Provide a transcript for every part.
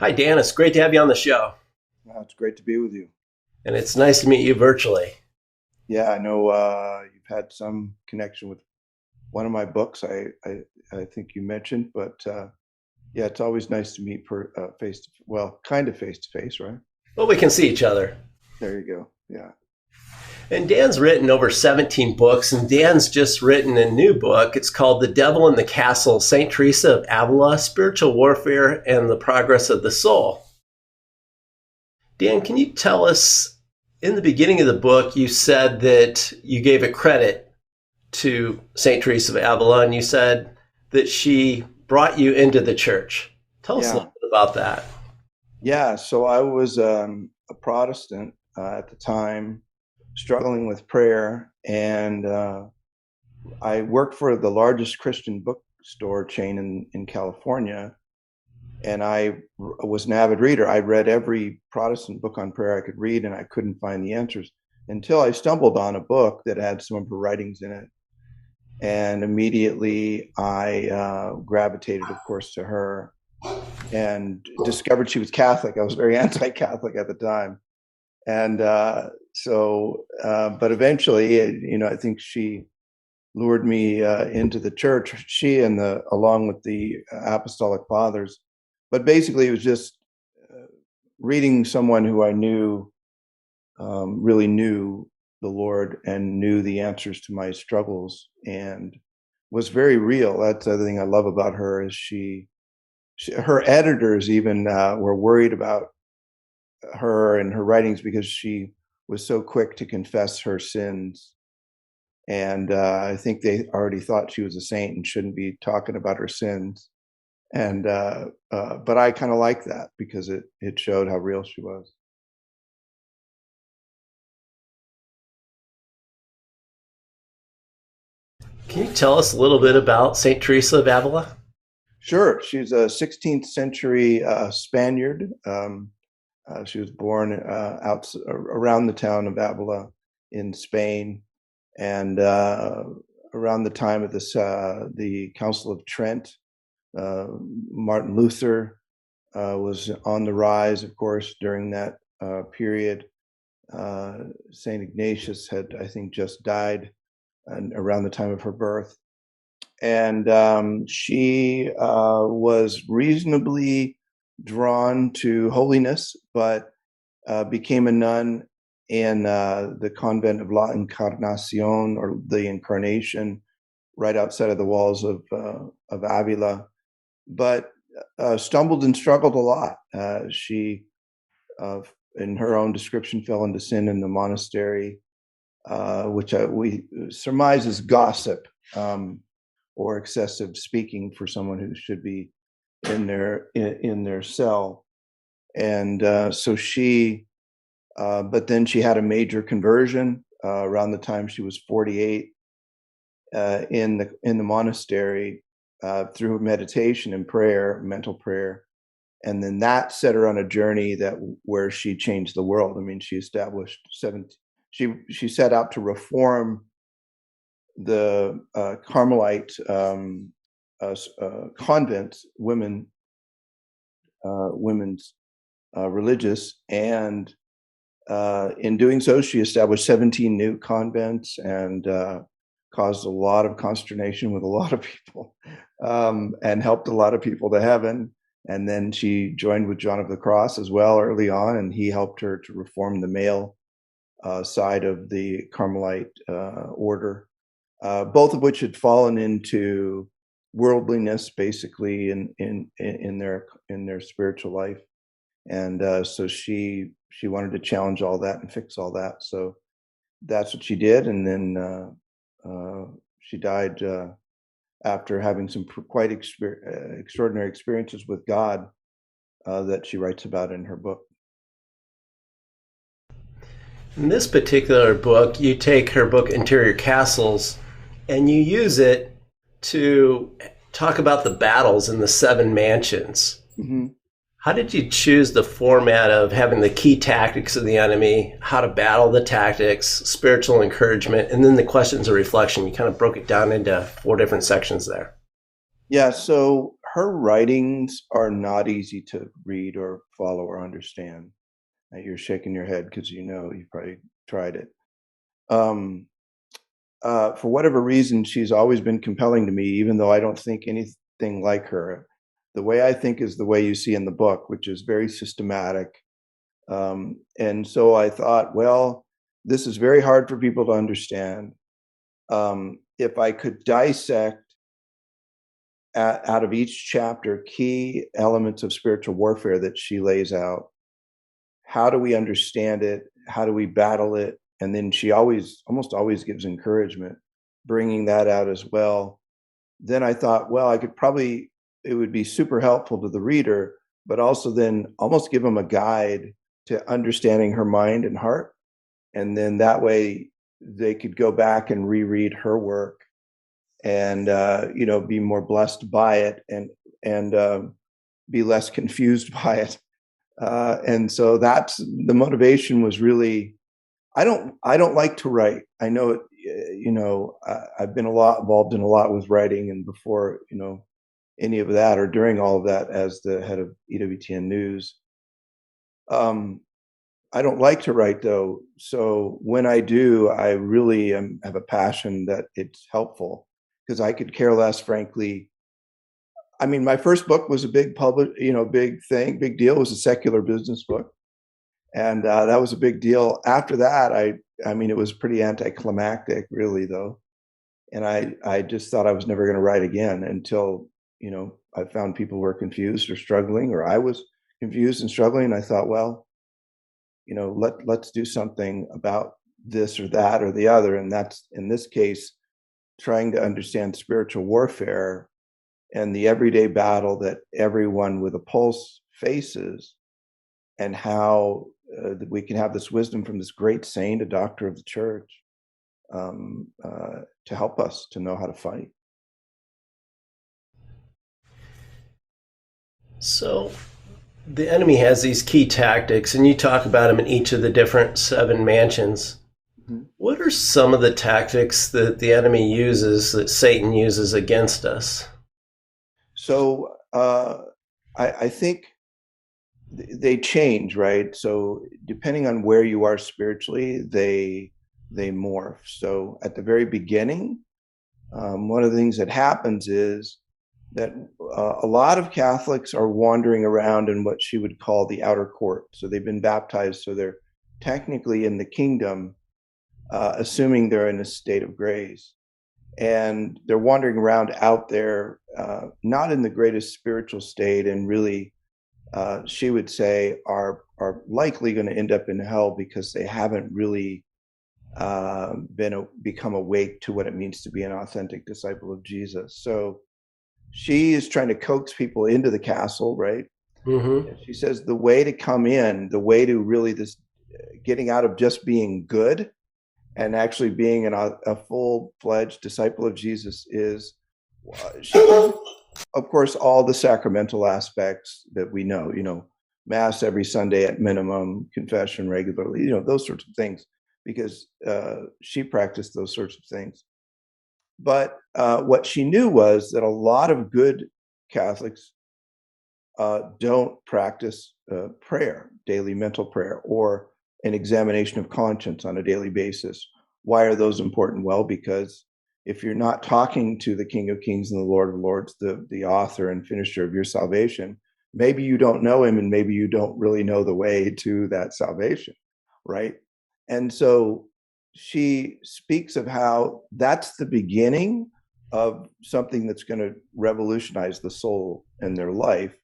Hi, Dan. It's great to have you on the show. It's great to be with you. And it's nice to meet you virtually. Yeah, I know you've had some connection with one of my books. I think you mentioned, but yeah, it's always nice to meet kind of face to face, right? Well, we can see each other. There you go. Yeah. And Dan's written over 17 books, and Dan's just written a new book. It's called The Devil in the Castle, St. Teresa of Avila, Spiritual Warfare and the Progress of the Soul. Dan, can you tell us, in the beginning of the book, you said that you gave a credit to St. Teresa of Avila, and you said that she brought you into the church. Tell us a little bit about that. Yeah, so I was a Protestant at the time, struggling with prayer, and I worked for the largest Christian bookstore chain in California, and I was an avid reader. I read every Protestant book on prayer I could read, and I couldn't find the answers until I stumbled on a book that had some of her writings in it. And immediately I gravitated, of course, to her and discovered she was Catholic. I was very anti-Catholic at the time. And but eventually, I think she lured me into the church, along with the Apostolic Fathers. But basically, it was just reading someone who I knew really knew the Lord and knew the answers to my struggles and was very real. That's the other thing I love about her is her editors even were worried about her and her writings because she was so quick to confess her sins. And I think they already thought she was a saint and shouldn't be talking about her sins. And but I kind of like that because it showed how real she was. Can you tell us a little bit about St. Teresa of Avila? Sure. She's a 16th century Spaniard. She was born around the town of Avila in Spain, and around the time of the Council of Trent, Martin Luther was on the rise, of course, during that period. Saint Ignatius had, I think, just died around the time of her birth. And she was reasonably drawn to holiness, but became a nun in the convent of La Encarnacion, or the Incarnation, right outside of the walls of Avila, but stumbled and struggled a lot. She, in her own description, fell into sin in the monastery, which we surmise is gossip or excessive speaking for someone who should be in their cell. And so she, but then she had a major conversion around the time she was 48 in the monastery through meditation and prayer, mental prayer. And then that set her on a journey where she changed the world. I mean, she established she set out to reform the Carmelite convents, women's religious, and in doing so, she established 17 new convents and caused a lot of consternation with a lot of people, and helped a lot of people to heaven. And then she joined with John of the Cross as well early on, and he helped her to reform the male side of the Carmelite order, both of which had fallen into worldliness, basically in their spiritual life. And so she wanted to challenge all that and fix all that. So that's what she did, and then she died after having some quite extraordinary experiences with God that she writes about in her book. In this particular book, you take her book, Interior Castles, and you use it to talk about the battles in the 7 mansions. Mm-hmm. How did you choose the format of having the key tactics of the enemy, how to battle the tactics, spiritual encouragement, and then the questions of reflection? You kind of broke it down into 4 different sections there. Yeah, so her writings are not easy to read or follow or understand. You're shaking your head because you know you probably tried it. Um, for whatever reason, she's always been compelling to me, even though I don't think anything like her. The way I think is the way you see in the book, which is very systematic. And so I thought, well, this is very hard for people to understand. If I could dissect out of each chapter key elements of spiritual warfare that she lays out, how do we understand it? How do we battle it? And then she almost always gives encouragement, bringing that out as well. Then I thought, well, it would be super helpful to the reader, but also then almost give them a guide to understanding her mind and heart. And then that way they could go back and reread her work and, be more blessed by it and be less confused by it. And so that's the motivation was really, I don't like to write. I know it, I've been involved in a lot with writing, and before, any of that or during all of that as the head of EWTN News. I don't like to write though. So when I do, I really have a passion that it's helpful, because I could care less, frankly. I mean, my first book was a big big thing, big deal. It was a secular business book. And that was a big deal. After that, I mean, it was pretty anticlimactic, really, though. And I just thought I was never going to write again until, I found people were confused or struggling, or I was confused and struggling. And I thought, well, let's do something about this or that or the other. And that's, in this case, trying to understand spiritual warfare and the everyday battle that everyone with a pulse faces, and how we can have this wisdom from this great saint, a doctor of the church, to help us to know how to fight. So the enemy has these key tactics, and you talk about them in each of the different 7 mansions. Mm-hmm. What are some of the tactics that the enemy uses, that Satan uses against us? So I think they change, right? So depending on where you are spiritually, they morph. So at the very beginning, one of the things that happens is that a lot of Catholics are wandering around in what she would call the outer court. So they've been baptized, so they're technically in the kingdom, assuming they're in a state of grace. And they're wandering around out there, not in the greatest spiritual state, and really, she would say, are likely going to end up in hell because they haven't really become awake to what it means to be an authentic disciple of Jesus. So she is trying to coax people into the castle, right? Mm-hmm. She says the way to come in, the way to really getting out of just being good and actually being a full-fledged disciple of Jesus is, of course, all the sacramental aspects that we know, Mass every Sunday at minimum, confession regularly, those sorts of things, because she practiced those sorts of things. But what she knew was that a lot of good Catholics don't practice prayer, daily mental prayer, or an examination of conscience on a daily basis. Why are those important? Well, because if you're not talking to the King of Kings and the Lord of Lords, the author and finisher of your salvation, maybe you don't know him, and maybe you don't really know the way to that salvation, right? And so she speaks of how that's the beginning of something that's going to revolutionize the soul and their life,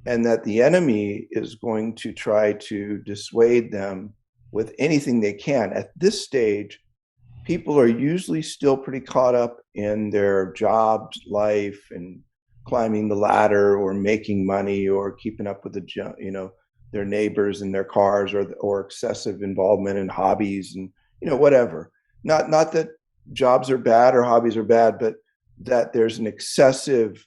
and that the enemy is going to try to dissuade them with anything they can. At this stage, people are usually still pretty caught up in their jobs, life, and climbing the ladder, or making money, or keeping up with their neighbors and their cars, or excessive involvement in hobbies and whatever. Not that jobs are bad or hobbies are bad, but that there's an excessive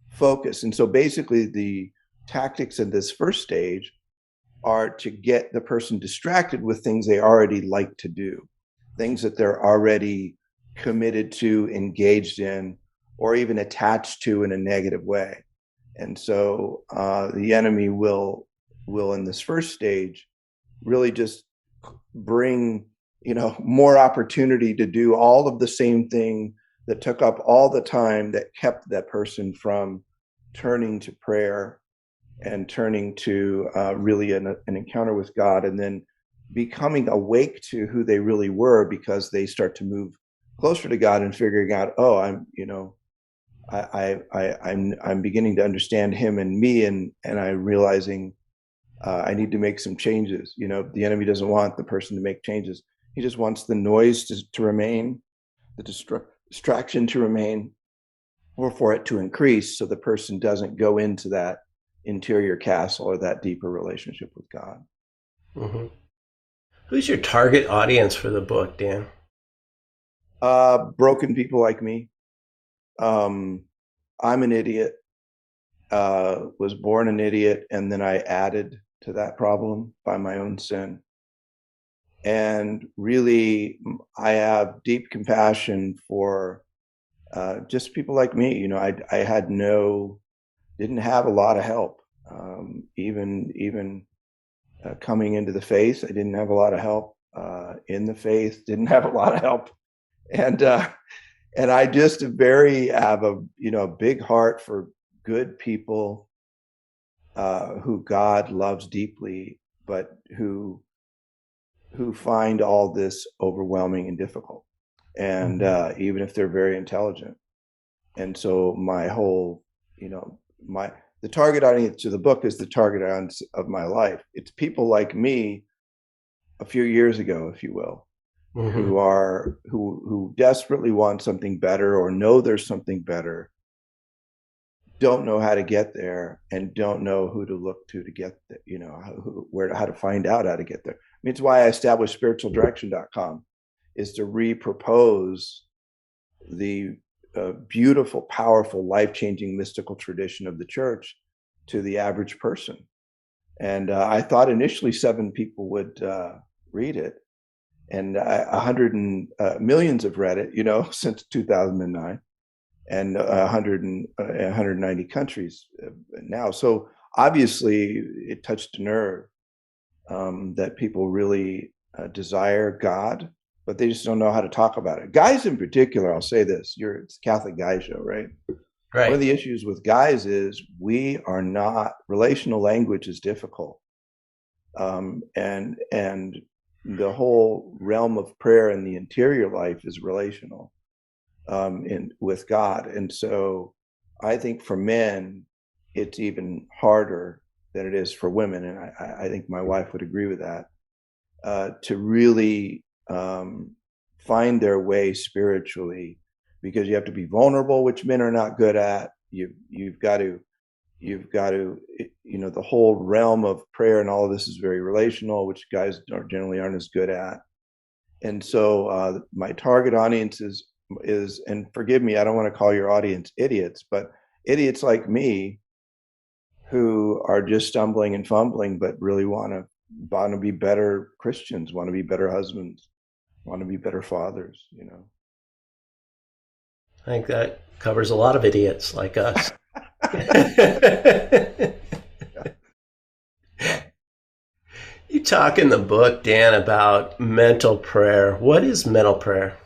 focus. And so basically the tactics in this first stage are to get the person distracted with things they already like to do, things that they're already committed to, engaged in, or even attached to in a negative way. And so the enemy will in this first stage really just bring, more opportunity to do all of the same thing that took up all the time that kept that person from turning to prayer and turning to really an encounter with God, and then becoming awake to who they really were, because they start to move closer to God and figuring out, oh, I'm beginning to understand him and me, and I'm realizing I need to make some changes. The enemy doesn't want the person to make changes. He just wants the noise to remain, the distraction to remain, or for it to increase, so the person doesn't go into that interior castle or that deeper relationship with God. Mm-hmm. Who's your target audience for the book, Dan? Broken people like me. I'm an idiot. Was born an idiot, and then I added to that problem by my own sin. And really, I have deep compassion for just people like me. I didn't have a lot of help. Even coming into the faith, I didn't have a lot of help. In the faith, didn't have a lot of help. And I just have a big heart for good people who God loves deeply, but who find all this overwhelming and difficult, and even if they're very intelligent. And so my whole, the target audience of the book is the target audience of my life. It's people like me a few years ago, if you will, who desperately want something better, or know there's something better, don't know how to get there, and don't know who to look to get there, how to find out how to get there. I mean, it's why I established spiritualdirection.com, is to repropose the beautiful, powerful, life-changing, mystical tradition of the church to the average person. And I thought initially 7 people would read it, and millions have read it, since 2009, and 190 countries now. So obviously, it touched a nerve that people really desire God, but they just don't know how to talk about it. Guys in particular, I'll say this, it's a Catholic guy show, right? Right. One of the issues with guys is relational language is difficult. And the whole realm of prayer in the interior life is relational with God. And so I think for men, it's even harder than it is for women. And I think my wife would agree with that, to really find their way spiritually, because you have to be vulnerable, which men are not good at. You've got to, the whole realm of prayer and all of this is very relational, which guys generally aren't as good at. And so my target audience is, and forgive me, I don't want to call your audience idiots, but idiots like me who are just stumbling and fumbling, but really want to be better Christians, want to be better husbands, want to be better fathers, I think that covers a lot of idiots like us. You talk in the book, Dan, about mental prayer. What is mental prayer?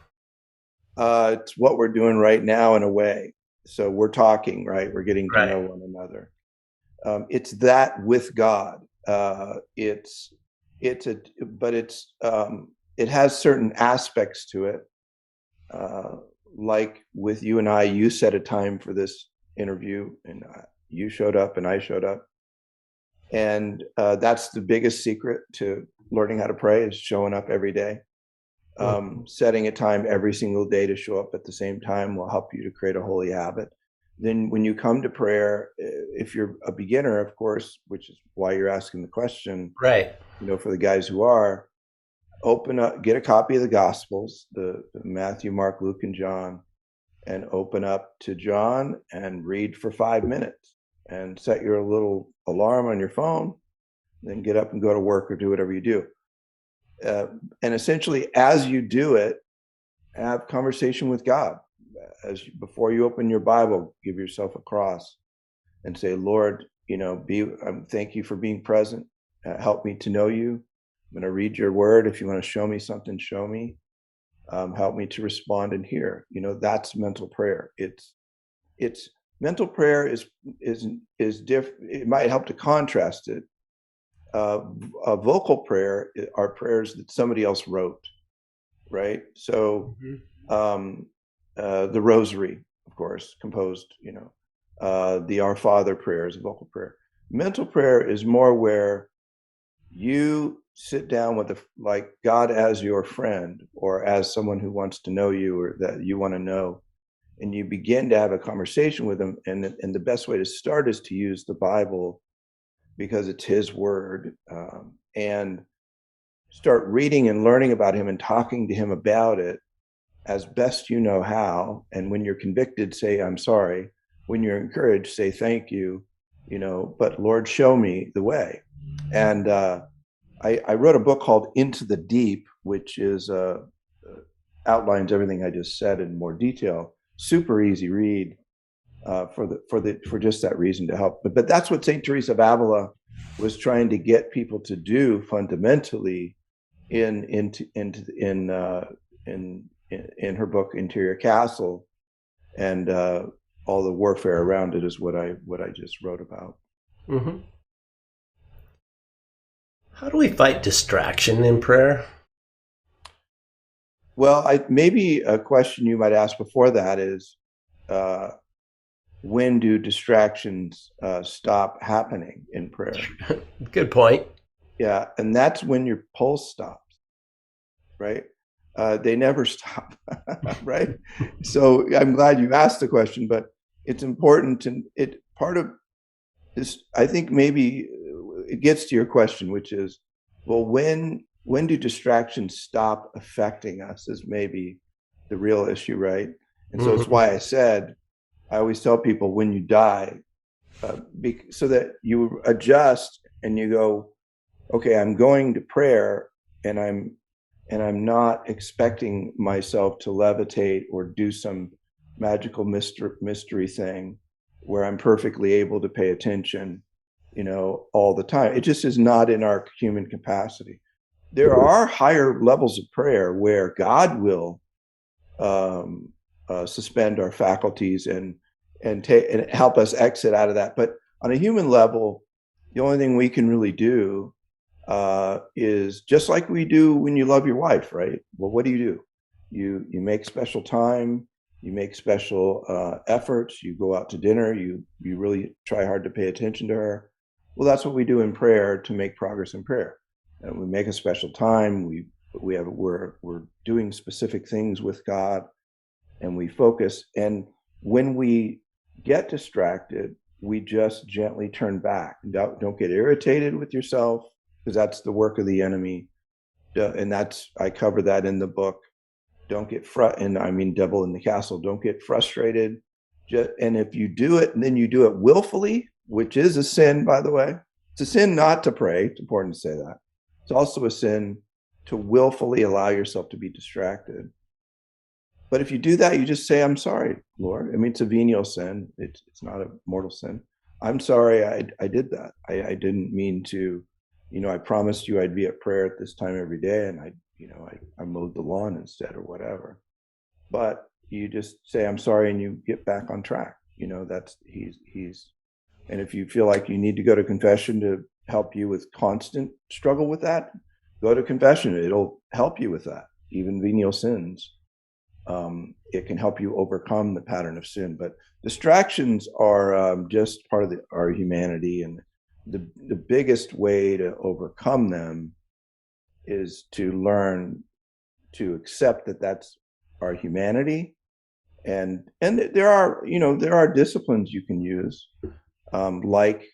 It's what we're doing right now in a way. So we're talking, right? We're getting to know one another. It's that with God. It has certain aspects to it. Like with you and I, you set a time for this interview, and you showed up and I showed up. And that's the biggest secret to learning how to pray, is showing up every day. Setting a time every single day to show up at the same time will help you to create a holy habit. Then when you come to prayer, if you're a beginner, of course, which is why you're asking the question, right? For the guys who are, open up, get a copy of the Gospels, the Matthew, Mark, Luke, and John, and open up to John and read for 5 minutes, and set your little alarm on your phone, then get up and go to work or do whatever you do. And essentially, as you do it, have conversation with God. before you open your Bible, give yourself a cross and say, Lord, thank you for being present. Help me to know you. I'm going to read your word. If you want to show me something, show me. Help me to respond and hear. That's mental prayer. It's mental prayer is different. It might help to contrast it. A vocal prayer are prayers that somebody else wrote, right? So the Rosary, of course, composed. The Our Father prayer is a vocal prayer. Mental prayer is more where you sit down with like God as your friend, or as someone who wants to know you, or that you want to know, and you begin to have a conversation with them. And the best way to start is to use the Bible, because it's his word, and start reading and learning about him and talking to him about it as best you know how. And when you're convicted, say, I'm sorry. When you're encouraged, say, thank you, but Lord, show me the way. And I wrote a book called Into the Deep, which is outlines everything I just said in more detail. Super easy read for just that reason, to help. But that's what Saint Teresa of Avila was trying to get people to do fundamentally in her book Interior Castle, and all the warfare around it is what I just wrote about. Mm-hmm. How do we fight distraction in prayer? Well, maybe a question you might ask before that is, when do distractions stop happening in prayer? Good point. Yeah, and that's when your pulse stops, right? They never stop, right? So I'm glad you asked the question, but it's important part of this, I think maybe it gets to your question, which is, well, when do distractions stop affecting us, is maybe the real issue, right? And so it's why I always tell people, when you die, so that you adjust and you go, okay, I'm going to prayer, and I'm not expecting myself to levitate or do some magical mystery thing where I'm perfectly able to pay attention, all the time. It just is not in our human capacity. There are higher levels of prayer where God will suspend our faculties and help us exit out of that. But on a human level, the only thing we can really do is just like we do when you love your wife, right? Well, what do? You make special time, you make special efforts, you go out to dinner, you really try hard to pay attention to her. Well, that's what we do in prayer to make progress in prayer. And we make a special time. We're doing specific things with God, and we focus. And when we get distracted, we just gently turn back. Don't get irritated with yourself, because that's the work of the enemy. And I cover that in the book. Don't get Devil in the Castle. Don't get frustrated. And if you do it, and then you do it willfully, which is a sin, by the way. It's a sin not to pray. It's important to say that. It's also a sin to willfully allow yourself to be distracted. But if you do that, you just say, I'm sorry, Lord. It's a venial sin. It's not a mortal sin. I'm sorry I did that. I didn't mean to, I promised you I'd be at prayer at this time every day, and I mowed the lawn instead, or whatever. But you just say, I'm sorry, and you get back on track. And if you feel like you need to go to confession to help you with constant struggle with that, go to confession. It'll help you with that. Even venial sins, it can help you overcome the pattern of sin. But distractions are just part of our humanity, and the biggest way to overcome them is to learn to accept that that's our humanity. And there are disciplines you can use, like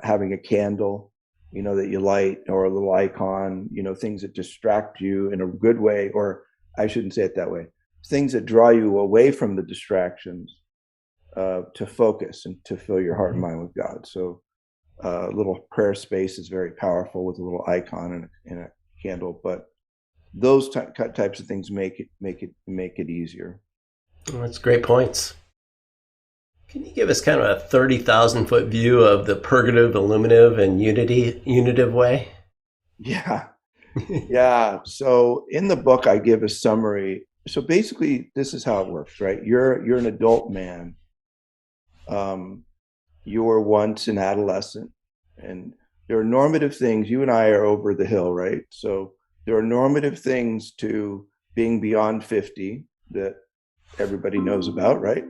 having a candle, that you light, or a little icon, things that distract you in a good way, or I shouldn't say it that way, things that draw you away from the distractions, to focus and to fill your heart and mind with God. So a little prayer space is very powerful, with a little icon and a candle. But those types of things make it easier. Well, that's great points. Can you give us kind of a 30,000-foot view of the purgative, illuminative, and unitive way? Yeah. Yeah. So in the book, I give a summary. So basically, this is how it works, right? You're an adult man. Um, you were once an adolescent, and there are normative things. You and I are over the hill, right? So there are normative things to being beyond 50 that everybody knows about, right?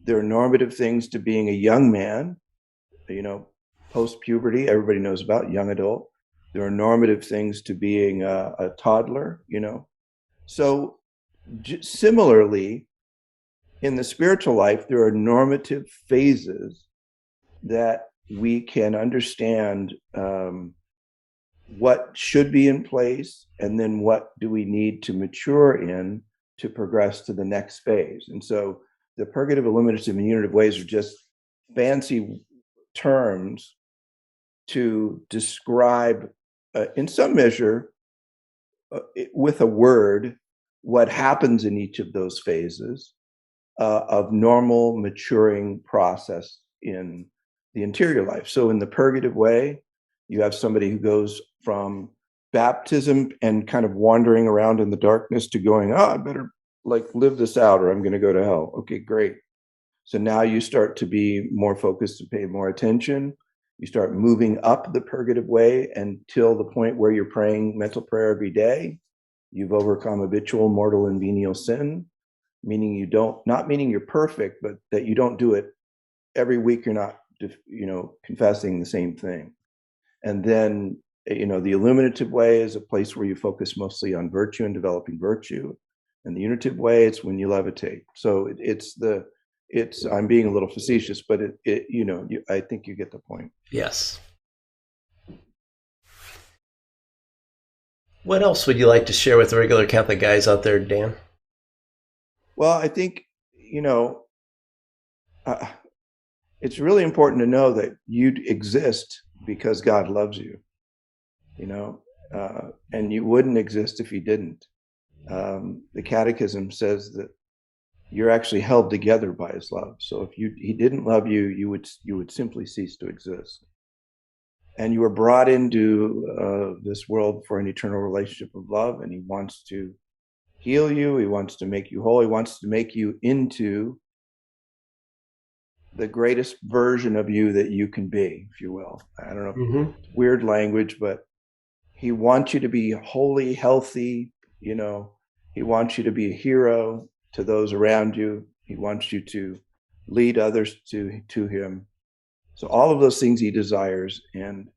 There are normative things to being a young man, you know, post puberty, everybody knows about, young adult. There are normative things to being a toddler, you know. So, similarly, in the spiritual life, there are normative phases that we can understand what should be in place, and then what do we need to mature in to progress to the next phase. And so the purgative, illuminative, and unitive ways are just fancy terms to describe, in some measure, with a word, what happens in each of those phases of normal maturing process in the interior life. So in the purgative way, you have somebody who goes from baptism and kind of wandering around in the darkness to going, oh, I better like live this out or I'm going to go to hell. Okay, great. So now you start to be more focused and pay more attention. You start moving up the purgative way until the point where you're praying mental prayer every day. You've overcome habitual, mortal, and venial sin, meaning you don't, not meaning you're perfect, but that you don't do it every week. You're not, confessing the same thing. And then, the illuminative way is a place where you focus mostly on virtue and developing virtue. And the unitive way, it's when you levitate. So I'm being a little facetious, but I think you get the point. Yes. What else would you like to share with the regular Catholic guys out there, Dan? Well, I think, it's really important to know that you exist because God loves you, and you wouldn't exist if he didn't. The Catechism says that you're actually held together by his love. So if he didn't love you, you would simply cease to exist. And you were brought into this world for an eternal relationship of love, and he wants to heal you. He wants to make you whole. He wants to make you into the greatest version of you that you can be, if you will. I don't know, it's weird language, but he wants you to be wholly healthy. He wants you to be a hero to those around you. He wants you to lead others to him. So all of those things he desires. And,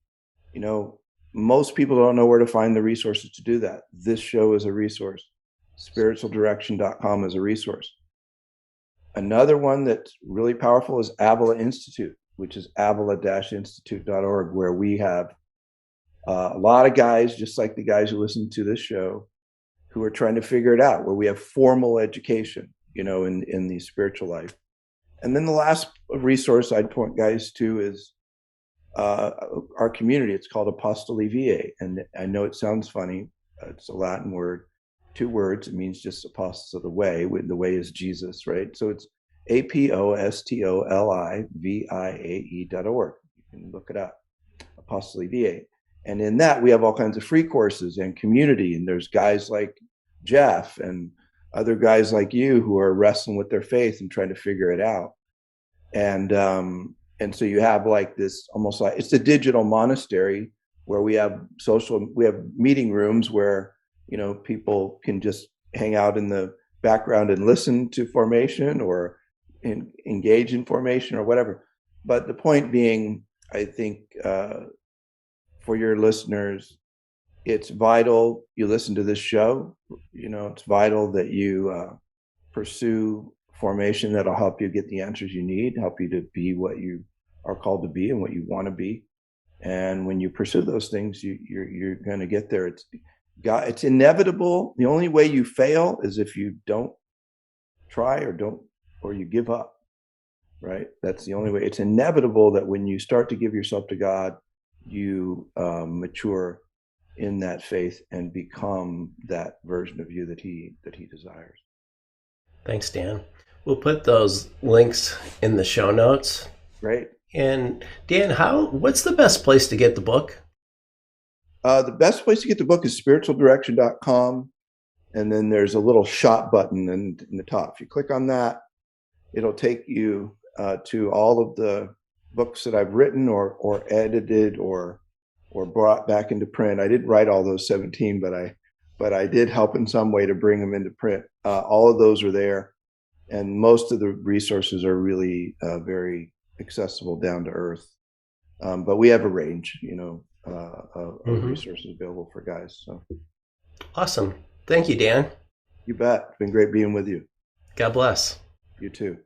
most people don't know where to find the resources to do that. This show is a resource. Spiritualdirection.com is a resource. Another one that's really powerful is Avila Institute, which is avila-institute.org, where we have a lot of guys, just like the guys who listen to this show, who are trying to figure it out, where we have formal education, in the spiritual life. And then the last resource I'd point guys to is our community. It's called Apostoli Viae. And I know it sounds funny. It's a Latin word, 2 words. It means just apostles of the way. The way is Jesus, right? So it's apostoliviae.org. You can look it up, Apostoli Viae. And in that, we have all kinds of free courses and community. And there's guys like Jeff and other guys like you who are wrestling with their faith and trying to figure it out. And so you have like this, almost like it's a digital monastery where we have meeting rooms where, people can just hang out in the background and listen to formation or engage in formation or whatever. But the point being, I think, for your listeners, it's vital you listen to this show. It's vital that you pursue formation that'll help you get the answers you need, help you to be what you are called to be and what you want to be. And when you pursue those things, you're going to get there. It's inevitable. The only way you fail is if you don't try or you give up, right? That's the only way. It's inevitable that when you start to give yourself to God, you mature in that faith and become that version of you that he desires. Thanks, Dan. We'll put those links in the show notes. Great. And Dan, what's the best place to get the book? The best place to get the book is spiritualdirection.com. And then there's a little shop button in the top. If you click on that, it'll take you to all of the books that I've written or edited or brought back into print. I didn't write all those 17, but I did help in some way to bring them into print. All of those are there, and most of the resources are really very accessible, down to earth. But we have a range, of resources available for guys. So awesome. Thank you, Dan. You bet. It's been great being with you. God bless. You too.